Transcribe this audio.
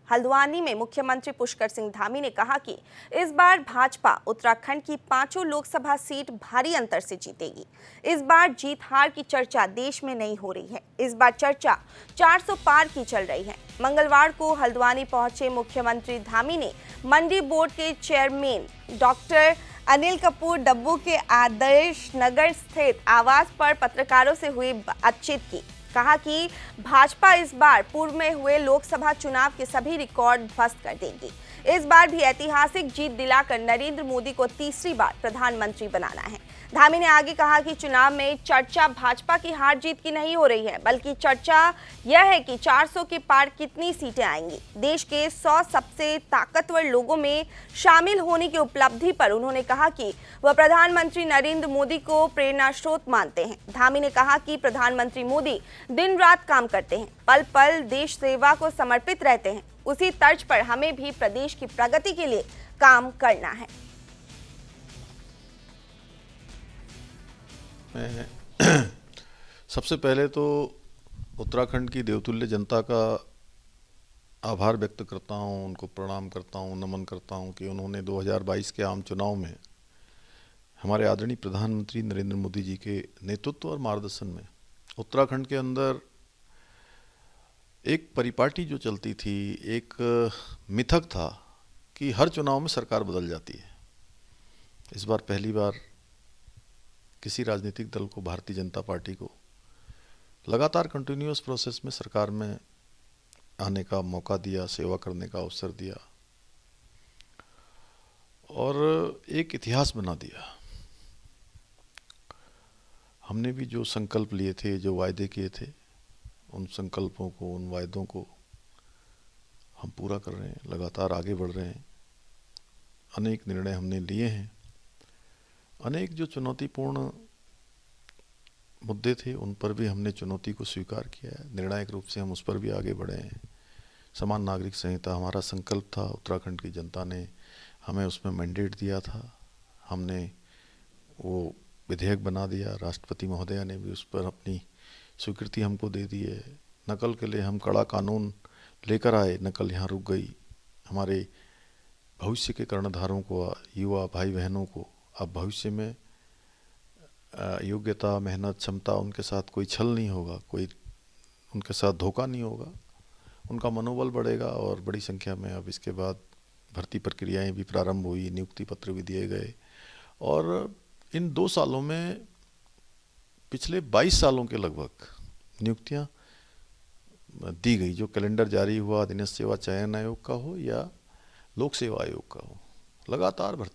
हल्द्वानी में मुख्यमंत्री पुष्कर सिंह धामी ने कहा कि इस बार भाजपा उत्तराखंड की 5 लोकसभा सीट भारी अंतर से जीतेगी। इस बार जीत हार की चर्चा देश में नहीं हो रही है, इस बार चर्चा 400 पार की चल रही है। मंगलवार को हल्द्वानी पहुंचे मुख्यमंत्री धामी ने मंडी बोर्ड के चेयरमैन डॉक्टर अनिल कपूर डब्बू के आदर्श नगर स्थित आवास पर पत्रकारों से हुई बातचीत की। कहा कि भाजपा इस बार पूर्व में हुए लोकसभा चुनाव के सभी रिकॉर्ड ध्वस्त कर देगी। इस बार भी ऐतिहासिक जीत दिलाकर नरेंद्र मोदी को तीसरी बार प्रधानमंत्री बनाना है। धामी ने आगे कहा कि चुनाव में चर्चा भाजपा की हार जीत की नहीं हो रही है, बल्कि चर्चा यह है कि 400 के पार कितनी सीटें आएंगी। देश के 100 सबसे ताकतवर लोगों में शामिल होने की उपलब्धि पर उन्होंने कहा कि वह प्रधानमंत्री नरेंद्र मोदी को प्रेरणा स्रोत मानते हैं। धामी ने कहा कि प्रधानमंत्री मोदी दिन रात काम करते हैं, पल पल देश सेवा को समर्पित रहते हैं। उसी तर्ज पर हमें भी प्रदेश की प्रगति के लिए काम करना है। सबसे पहले तो उत्तराखंड की देवतुल्य जनता का आभार व्यक्त करता हूं, उनको प्रणाम करता हूं, नमन करता हूं कि उन्होंने 2022 के आम चुनाव में हमारे आदरणीय प्रधानमंत्री नरेंद्र मोदी जी के नेतृत्व और मार्गदर्शन में उत्तराखंड के अंदर एक परिपाटी जो चलती थी, एक मिथक था कि हर चुनाव में सरकार बदल जाती है। इस बार पहली बार किसी राजनीतिक दल को, भारतीय जनता पार्टी को लगातार कंटिन्यूअस प्रोसेस में सरकार में आने का मौका दिया, सेवा करने का अवसर दिया और एक इतिहास बना दिया। हमने भी जो संकल्प लिए थे, जो वायदे किए थे, उन संकल्पों को, उन वायदों को हम पूरा कर रहे हैं, लगातार आगे बढ़ रहे हैं। अनेक निर्णय हमने लिए हैं, अनेक जो चुनौतीपूर्ण मुद्दे थे उन पर भी हमने चुनौती को स्वीकार किया है। निर्णायक रूप से हम उस पर भी आगे बढ़े हैं। समान नागरिक संहिता हमारा संकल्प था, उत्तराखंड की जनता ने हमें उसमें मैंडेट दिया था, हमने वो विधेयक बना दिया। राष्ट्रपति महोदया ने भी उस पर अपनी स्वीकृति हमको दे दी है। नकल के लिए हम कड़ा कानून लेकर आए, नकल यहाँ रुक गई। हमारे भविष्य के कर्णधारों को, युवा भाई बहनों को अब भविष्य में योग्यता, मेहनत, क्षमता, उनके साथ कोई छल नहीं होगा, कोई उनके साथ धोखा नहीं होगा, उनका मनोबल बढ़ेगा। और बड़ी संख्या में अब इसके बाद भर्ती प्रक्रियाएं भी प्रारंभ हुई, नियुक्ति पत्र भी दिए गए। और इन 2 सालों में पिछले 22 सालों के लगभग नियुक्तियां दी गई। जो कैलेंडर जारी हुआ अधीनस्थ सेवा चयन आयोग का हो या लोक सेवा आयोग का हो, लगातार भर्ती